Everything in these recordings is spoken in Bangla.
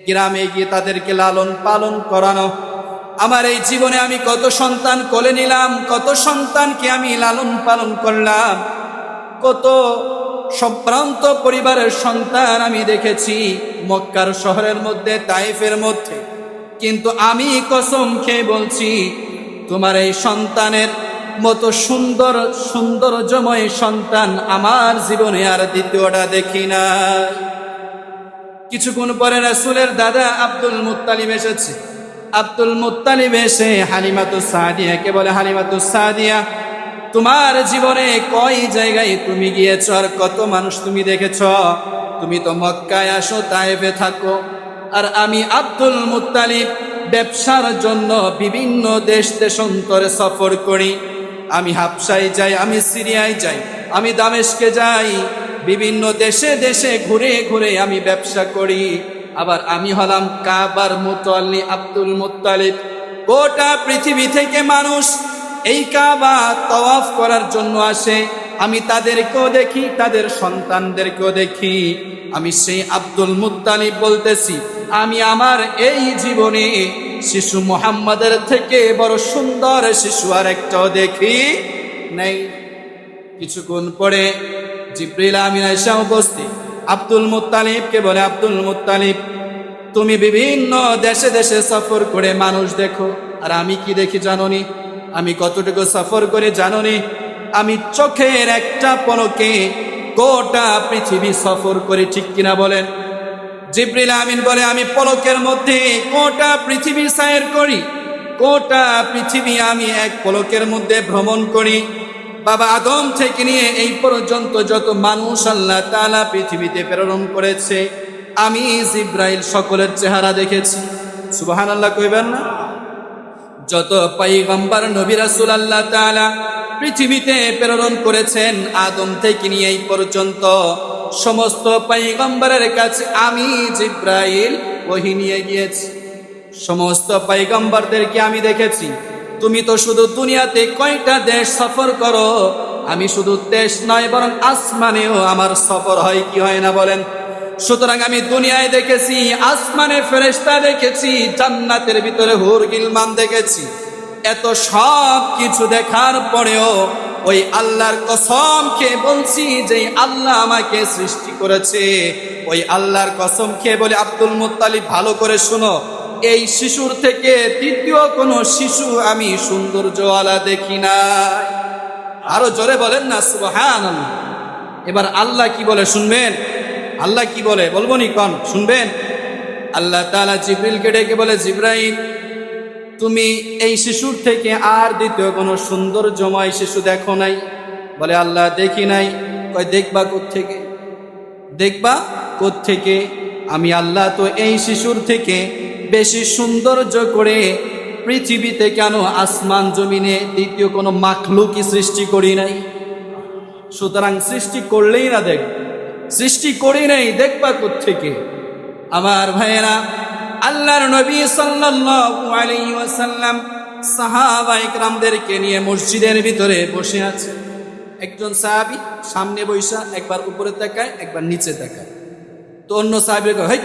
গ্রামে গিয়ে তাদেরকে লালন পালন করানো। আমার এই জীবনে আমি কত সন্তান কোলে নিলাম, কত সন্তানকে আমি লালন পালন করলাম, কত সম্ভ্রান্ত পরিবারের সন্তান আমি দেখেছি মক্কার শহরের মধ্যে, তাইফের মধ্যে। কিন্তু আমি কসম খেয়ে বলছি, তোমার এই সন্তানের মতো সুন্দর সৌন্দর্যময় সন্তান আমার জীবনে আর দ্বিতীয়টা দেখি না। কিছুক্ষণ পরে রাসূলের দাদা আব্দুল মুত্তালিব এসেছে। আব্দুল মুত্তালিব এসে হালিমাতুস সাদিয়াকে বলে, হালিমাতুস সাদিয়া, তোমার জীবনে কয় জায়গায় তুমি গিয়েছ আর কত মানুষ তুমি দেখেছ? তুমি তো মক্কায় আসো, তায়েফে থাকো, আর আমি আব্দুল মুত্তালিব ব্যবসার জন্য বিভিন্ন দেশ দেশান্তরে সফর করি। আমি হাবশায় যাই, আমি সিরিয়ায় যাই, আমি দামেস্কে যাই, বিভিন্ন দেশে দেশে ঘুরে ঘুরে আমি ব্যবসা করি। আবার আমি হলাম কাবার মুতাল্লি আব্দুল মুত্তালিব। গোটা পৃথিবী থেকে মানুষ এই কাবা তাওয়াফ করার জন্য আসে। আমি তাদেরকেও দেখি, তাদের সন্তানদেরকেও দেখি। আমি সেই আব্দুল মুত্তালিব বলতেছি, আমি আমার এই জীবনে শিশু মুহাম্মাদের থেকে বড় সুন্দর শিশু আর একটাও দেখি নাই। কিছুক্ষণ পরে জিবরিল আমিন আয়েশা উপস্থিত। আব্দুল মুত্তালিবকে বলে, আব্দুল মুত্তালিব, তুমি বিভিন্ন দেশে দেশে সফর করে মানুষ দেখো, আর আমি কি দেখি জানোনি? আমি কতটুকু সফর করে জানোনি? আমি চোখের একটা পলকে গোটা পৃথিবী সফর করে, ঠিক কিনা বলেন? জিবরিল আমিন বলে, আমি পলকের মধ্যে গোটা পৃথিবী সয়র করি, গোটা পৃথিবী আমি এক পলকের মধ্যে ভ্রমণ করি। বাবা আদম থেকে নিয়ে এই পর্যন্ত যত মানুষ আল্লাহ তাআলা পৃথিবীতে প্রেরণ করেছে, আমি জিবরাইল সকলের চেহারা দেখেছি। সুবহানাল্লাহ কইবেন না? যত পয়গম্বর নবী রাসূল আল্লাহ তাআলা পৃথিবীতে প্রেরণ করেছেন, আদম থেকে নিয়ে এই পর্যন্ত সমস্ত পয়গম্বরের কাছে আমি জিবরাইল ওহী নিয়ে গিয়েছি। সমস্ত পয়গম্বরদেরকে আমি দেখেছি। তুমি তো শুধু দুনিয়াতে কয়টা দেশ সফর করো, আমি শুধু দেশ নয় বরং আসমানেও আমার সফর হয় কি হয় না বলেন? সুতরাং আমি দুনিয়ায় দেখেছি, আসমানে ফেরেশতা দেখেছি, জান্নাতের ভিতরে হুর গিলমান দেখেছি। এত সব কিছু দেখার পরেও ওই আল্লাহর কসম খেয়ে বলছি, যে আল্লাহ আমাকে সৃষ্টি করেছে, ওই আল্লাহর কসম খেয়ে বলে, আব্দুল মুত্তালিব ভালো করে শুনো, এই শিশুর থেকে তৃতীয় কোন শিশু আমি সৌন্দর্যওয়ালা দেখি না। আরো জোরে বলেন না সুবহানাল্লাহ। এবার আল্লাহ কি বলে শুনবেন? আল্লাহ কি বলে বলবো নি? কোন শুনবেন? আল্লাহ তাআলা জিবরিলকে ডেকে বলে, জিবরাইল, তুমি এই শিশুর থেকে আর দ্বিতীয় কোনো সৌন্দর্যময় শিশু দেখো নাই? বলে, আল্লাহ দেখি নাই। কয়, দেখবা কোত্থেকে? দেখবা কোত্থেকে? আমি আল্লাহ তো এই শিশুর থেকে বেশি সৌন্দর্য করে পৃথিবীতে কেন আসমান জমিনে দ্বিতীয় কোনো মাখলুকই সৃষ্টি করি নাই। সুতরাং সৃষ্টি করলেই না দেখ, সৃষ্টি করি নাই, দেখবা কোত্থেকে? আমার ভাইয়েরা, আল্লাহর নবী সাল্লাল্লাহু আলাইহি ওয়াসাল্লাম সাহাবায়ে কেরামদেরকে নিয়ে মসজিদের ভিতরে বসে আছে। একজন সাহাবী সামনে বৈশা একবার উপরে তাকায়, একবার নিচে তাকায়। তো অন্য সাহাবীরা কয়, হেই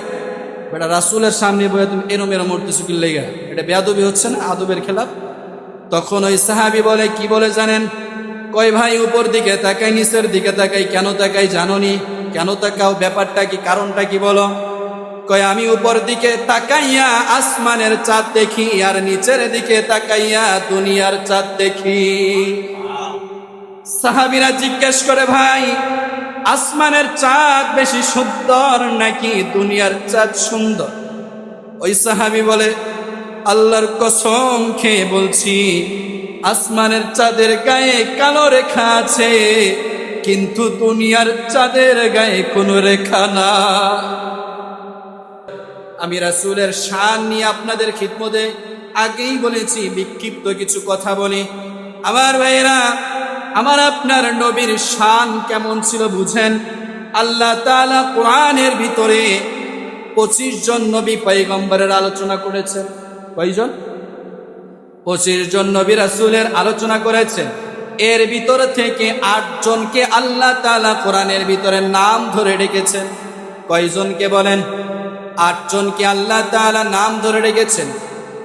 বেটা, রাসূলের সামনে বসে তুমি এরম এরম মরতেছো কি লাগা? এটা বেয়াদবি হচ্ছে না? আদবের খেলাফ। তখন ওই সাহাবী বলে, কি বলে জানেন? কয়, ভাই উপর দিকে তাকাই, নিচের দিকে তাকাই। কেন তাকাই জানোনি? কেন তাকাও? ব্যাপারটা কি? কারণটা কি বলো? কয়, আমি উপর দিকে তাকাইয়া আসমানের চাঁদ দেখি, আর নিচের দিকে তাকাইয়া দুনিয়ার চাঁদ দেখি। সাহাবীরা জিজ্ঞেস করে, ভাই আসমানের চাঁদ বেশি সুন্দর নাকি দুনিয়ার চাঁদ সুন্দর? ওই সাহাবী বলে, আল্লাহর কসম খেয়ে বলছি, আসমানের চাঁদের গায়ে কালো রেখা আছে, কিন্তু দুনিয়ার চাঁদের গায়ে কোনো রেখা না। আমি রাসূলের শান নিয়ে আপনাদের খিদমতে আগেই বলেছি, বিক্ষিপ্ত কিছু কথা বলি। আমার ভাইয়েরা, আমার আপনার নবীর শান কেমন ছিল বুঝেন? আল্লাহ তাআলা কোরআনের ভিতরে 25 জন নবী পয়গম্বরের আলোচনা করেছেন। কয়জন? 25 জন নবী রাসূলের আলোচনা করেছেন। এর ভিতর থেকে 8 জনকে আল্লাহ তাআলা কোরআনের ভিতরে নাম ধরে ডেকেছেন। কয়জনকে বলেন? 8 জনকে আল্লাহ তাআলা নাম ধরে রেখেছেন।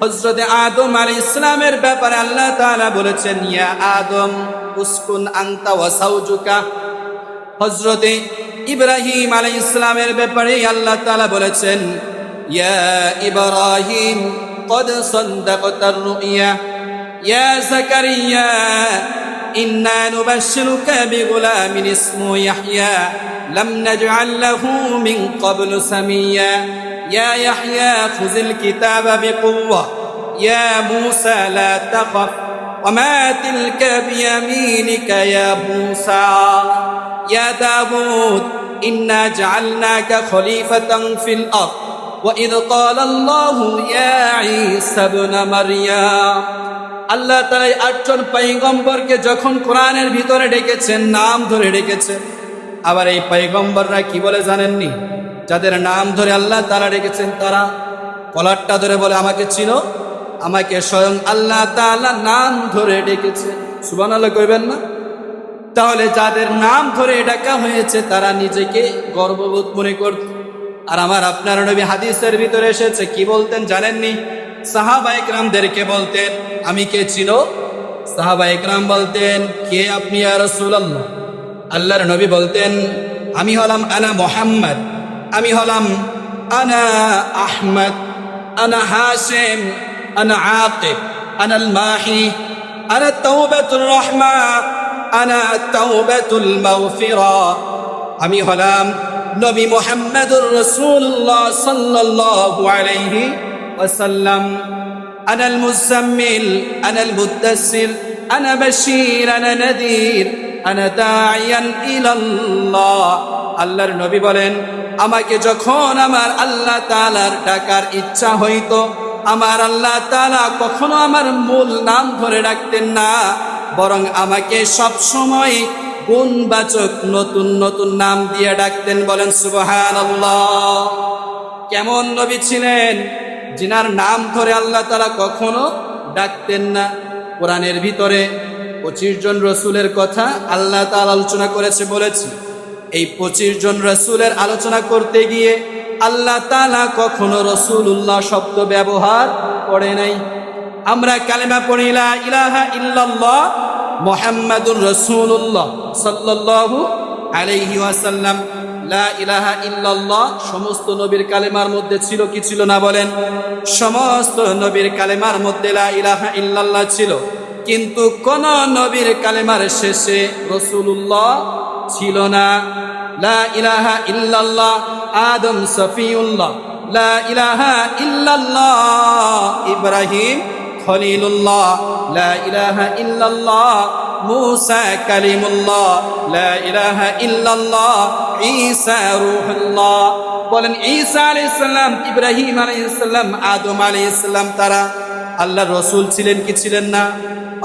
হযরতে আদম আলাইহিস সালামের ব্যাপারে আল্লাহ তাআলা বলেছেন, ইয়া আদম উসকুন আনতা ওয়া যাওজুকা। হযরতে ইব্রাহিম আলাইহিস সালামের ব্যাপারে আল্লাহ তাআলা বলেছেন, ইয়া ইব্রাহিম قد صدقت الرؤيا يا زكريا إنا نبشرك بغلام اسمه يحيى لم نجعل له من قبل سميا يا يحيى خذ الكتاب بقوة يا موسى لا تخف وما تلك بيمينك يا موسى يا داود إنا جعلناك خليفة في الأرض وإذ قال الله يا عيسى ابن مريم। আল্লাহ তাআলা 8 জন পয়গম্বরকে যখন কোরআনের ভিতরে ডেকেছেন, নাম ধরে ডেকেছেন। আবার এই পয়গম্বররা কি বলে জানেননি? যাদের নাম ধরে আল্লাহ তাআলা ডেকেছেন তারা কলারটা ধরে বলে, আমাকে চিনো? আমাকে স্বয়ং আল্লাহ তাআলা নাম ধরে ডেকেছেন। সুবহানাল্লাহ কইবেন না? তাহলে যাদের নাম ধরে ডাকা হয়েছে তারা নিজেকে গর্ববোধ মনে করত। আর আমার আপনার নবী হাদিসের ভিতরে এসেছে কি বলতেন জানেননি? সাহাবা ইকরামদেরকে বলতেন, আমি কে চিনো? সাহাবা ইকরাম বলতেন, কে আপনি ইয়া রাসূলুল্লাহ? আল্লাহর নবী বলতেন, আমি হলাম আনা মুহাম্মদ, আমি হলাম আনা আহমদ, আনা হাশিম, আনা আকিব, আনা আল মাহি, আনা তাওবাতুর রাহমা, আনা তাওবাতুল মাগফিরা। আমি হলাম নবী মুহাম্মদুর রাসূলুল্লাহ সাল্লাল্লাহু আলাইহি ওয়াসাল্লাম। আনাল মুজাম্মিল, আনাল মুদ্দাসসির, আনা বাশীর, আনা নাযীর, আনা দাঈয়ান ইলাল্লাহ। আল্লাহর নবী বলেন, আমাকে যখন আমার আল্লাহ তাআলার ডাকার ইচ্ছা হইতো, আমার আল্লাহ তাআলা কখনো আমার মূল নাম ধরে ডাকতেন না, বরং আমাকে সব সময় গুণবাচক নতুন নতুন নাম দিয়ে ডাকতেন। বলেন সুবহানাল্লাহ। কেমন নবী ছিলেন যিনার নাম ধরে আল্লাহ তাআলা কখনো ডাকতেন না। কোরআনের ভিতরে 25 জন রসুলের কথা আল্লাহ তাআলা আলোচনা করেছে বলেছি। এই 25 জন রসুলের আলোচনা করতে গিয়ে আল্লাহ তাআলা কখনো রাসূলুল্লাহ শব্দ ব্যবহার করে নাই। আমরা কালেমা পড়ি লা ইলাহা ইল্লাল্লাহ মুহাম্মাদুর রাসূলুল্লাহ সাল্লাল্লাহু আলাইহি ওয়াসাল্লাম। লা ইলাহা ইল্লাল্লাহ সমস্ত নবীর কালেমার মধ্যে ছিল কি ছিল না বলেন? সমস্ত নবীর কালেমার মধ্যে লা ইলাহা ইল্লাল্লাহ ছিল, কিন্তু কোন নবীর কালেমার শেষে রাসূলুল্লাহ ছিল না। লা ইলাহা ইল্লাল্লাহ আদম সফিউল্লাহ, লা ইলাহা ইল্লাল্লাহ ইব্রাহিম খলিলুল্লাহ, লা ইলাহা ইল্লাল্লাহ মুসা কালিমুল্লাহ, লা ইলাহা ইল্লাল্লাহ ঈসা রূহুল্লাহ। বলেন ঈসা আলাইহিস সালাম, ইব্রাহিম আলাইহিস সালাম, আদম আলাইহিস সালাম তারা আল্লাহর রাসূল ছিলেন কি ছিলেন না?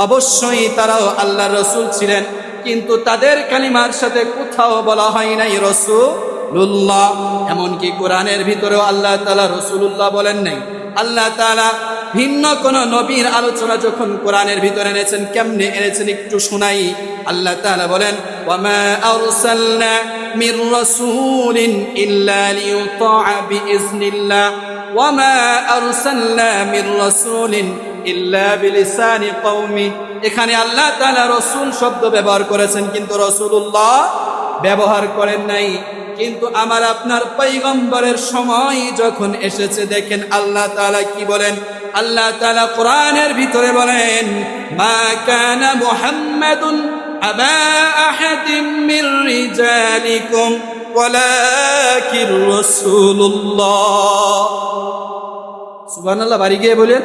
অবশ্যই তারাও আল্লাহর রাসূল ছিলেন, কিন্তু তাদের কালিমার সাথে কোথাও বলা হয় নাই রাসূলুল্লাহ। এমনকি কোরআনের ভিতরেও আল্লাহ তাআলা রাসূলুল্লাহ বলেন নাই। আল্লাহ তাআলা ভিন্ন কোন নবীর আলোচনা যখন কোরআনের ভিতরে এনেছেন, কেমনে এনেছেন একটু শোনাই। আল্লাহ তাআলা বলেন, ওয়ামা আরসালনা মির রাসূলিন ইল্লা লিইউতাআ বিইজনিল্লাহ ওয়ামা আরসালনা মির রাসূলিন ইল্লা বিলিসানি কওমি। এখানে আল্লাহ তাআলা রাসূল শব্দ ব্যবহার করেছেন, কিন্তু রাসূলুল্লাহ ব্যবহার করেন নাই। কিন্তু আমার আপনার পয়গম্বরের সময় যখন এসেছে, দেখেন আল্লাহ তাআলা কি বলেন। আল্লাহ তাআলা কোরআনের ভিতরে বলেন, মা কানা মুহাম্মাদুন আবা আহাদিম মির রিজালিকুম ওয়ালাকির রাসূলুল্লাহ। সুবহানাল্লাহ, বাড়ি গিয়ে বলেন।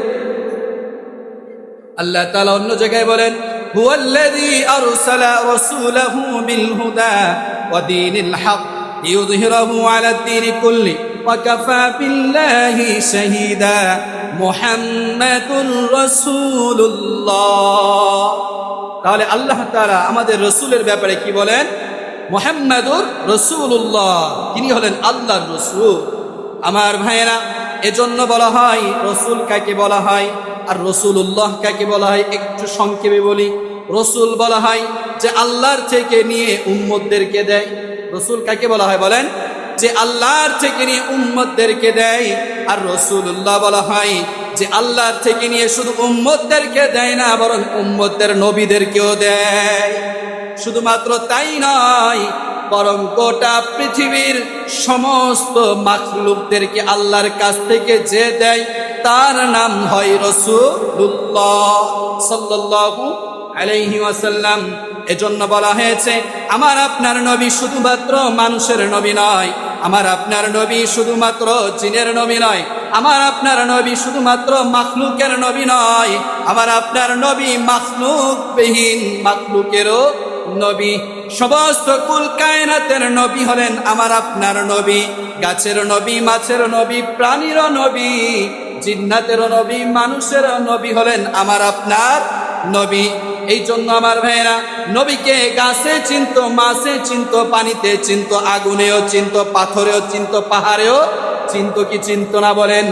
আল্লাহ তাআলা অন্য জায়গায় বলেন, হুয়াল্লাযী আরসালা রাসূলাহু বিল হুদা ওয়া দীনিল হক লিইয়ুযহিরাহু আলাদ দীনি কুল্লি ওয়া কাফা বিল্লাহি শাহীদা মুহাম্মাদুর রাসূলুল্লাহ। তাহলে আল্লাহ তাআলা আমাদের রাসূলের ব্যাপারে কি বলেন? মুহাম্মাদুর রাসূলুল্লাহ, তিনি হলেন আল্লাহর রাসূল। আমার ভাইয়েরা, এজন্য বলা হয় রাসূল কাকে বলা হয় আর রাসূলুল্লাহ কাকে বলা হয় একটু সংক্ষেপে বলি। রাসূল বলা হয় যে আল্লাহর থেকে নিয়ে উম্মতদেরকে দেয়। রাসূল কাকে বলা হয় বলেন? যে আল্লাহর থেকে নিয়ে উম্মতদেরকে দেয়, আর রাসূলুল্লাহ বলা হয় যে আল্লাহর থেকে নিয়ে শুধু উম্মতদেরকে দেয় না, বরং উম্মতদের নবীদেরকেও দেয়। শুধুমাত্র তাই নয়, বরং গোটা পৃথিবীর সমস্ত মাখলুকদেরকে আল্লাহর কাছ থেকে যে দেয় তার নাম হয় রাসূলুল্লাহ সাল্লাল্লাহু আলাইহি ওয়াসাল্লাম। এজন্য বলা হয়েছে আমার আপনার নবী শুধুমাত্র মানুষের নবী নয়, আমার আপনার নবী শুধুমাত্র জিনের নবী নয়, আমার আপনার নবী শুধুমাত্র মাখলুকের নবী নয়, আমার আপনার নবী মাখলুকবিহীন মাখলুকেরও নবী। সমস্ত কুল কায়নাতের নবী হলেন আমার আপনার নবী। গাছের নবী, মাছের নবী, প্রাণীর নবী, জিন্নাতের নবী, মানুষের নবী হলেন আমার আপনার নবী। এই জন্য আমার ভাইয়েরা, নবীকে গাছে চিনত, মাছে চিনত, পানিতে চিনত, আগুনেও চিনত, পাথরেও চিনত, পাহাড়েও চিনত, কি চিনত না বলেন?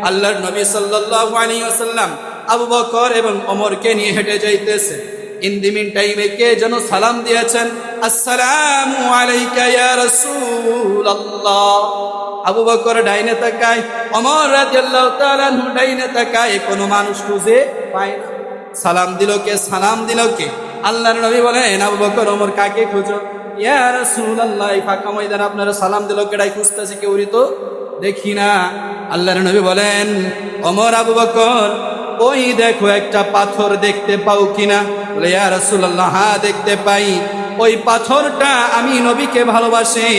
আল্লাহর নবী সাল্লাল্লাহু আলাইহি ওয়াসাল্লাম আবু বকর এবং ওমরকে নিয়ে হেঁটে যাইতেছে। ইন দি মিন টাইমে কে যেন সালাম দিয়েছেন, আসসালামু আলাইকা ইয়া রাসূলুল্লাহ। আবু বকর ডাইনে তাকায়, ওমর রাদিয়াল্লাহু তাআলা আনহু ডাইনে তাকায়, কোনো মানুষ খুঁজে পায় না। সালাম দিল কে? সালাম দিল কে? আল্লাহর নবী বলেন, আবু বকর ওমর কাকে খুঁজো? ইয়া রাসূলুল্লাহ, এই ফাঁকা ময়দানে আপনারা সালাম দিল কেডাই খুঁজতেছে, কেউরি তো দেখি না। আল্লাহর নবী বলেন, ওমর, আবু বকর, ওই দেখো একটা পাথর দেখতে পাও কিনা? বলে, ইয়া রাসূলুল্লাহ, হ্যাঁ দেখতে পাই। ওই পাথরটা আমি নবীকে ভালোবাসি,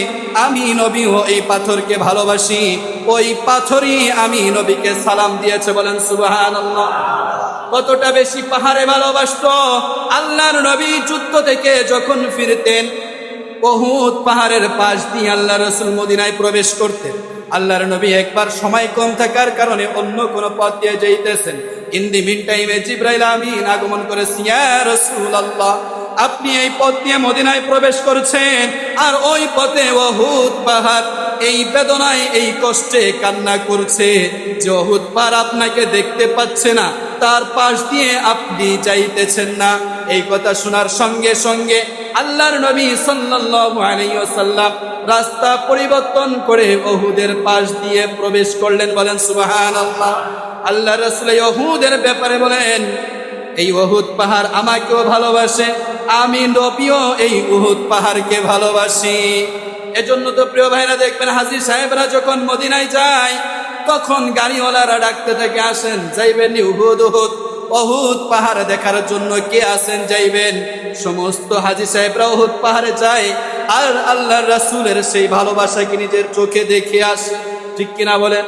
আমি নবীও এই পাথরকে ভালোবাসি, ওই পাথরই আমি নবীকে সালাম দিয়েছে। বলেন সুবহানাল্লাহ। কতটা বেশি পাহাড়ে ভালোবাসতো। আল্লাহর নবী যুদ্ধ থেকে যখন ফিরতেন, উহুদ পাহাড়ের পাশ দিয়ে আল্লাহ রাসূল মদিনায় প্রবেশ করতেন। আল্লাহর নবী একবার সময় কম থাকার কারণে অন্য কোন পথ দিয়ে যাইতেছেন। ইন দি মিন টাইমে জিবরাইল আমিন আগমন করেছে, ইয়া রাসূলুল্লাহ, আপনি এই পথ দিয়ে মদিনায় প্রবেশ করছেন, আর ওই পথে উহুদ পাহাড় এই বেদনায়, এই কষ্টে কান্না করছে যে উহুদ পাহাড় আপনাকে দেখতে পাচ্ছে না, তার পাশ দিয়ে আপনি যাইতেছেন না। এই কথা শোনার সঙ্গে সঙ্গে আল্লাহর নবী সাল্লাল্লাহু আলাইহি ওয়াসাল্লাম রাস্তা পরিবর্তন করে উহুদের পাশ দিয়ে প্রবেশ করলেন। বলেন সুবহানাল্লাহ। আল্লাহ রাসূল উহুদের ব্যাপারে বলেন, এই উহুদ পাহাড় আমাকেও ভালোবাসে, আমি নবীও এই উহুদ পাহাড়কে ভালোবাসি। এজন্য তো প্রিয় ভাইরা দেখবেন, হাজী সাহেবরা যখন মদিনায় যায় তখন গাড়িওয়ালারা ডাকতে থাকে, আসেন যাইবেন উহুদ, উহুদ, উহুদ পাহাড় দেখার জন্য কে আসেন যাইবেন। সমস্ত হাজী সাহেবরা উহুদ পাহাড়ে যায় আর আল্লাহর রাসূলের সেই ভালোবাসাকে নিজের চোখে দেখে আসে। ঠিক কিনা বলেন?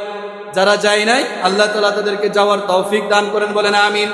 যারা যায় নাই, আল্লাহ তাআলা তাদেরকে যাওয়ার তৌফিক দান করেন। বলেন আমিন।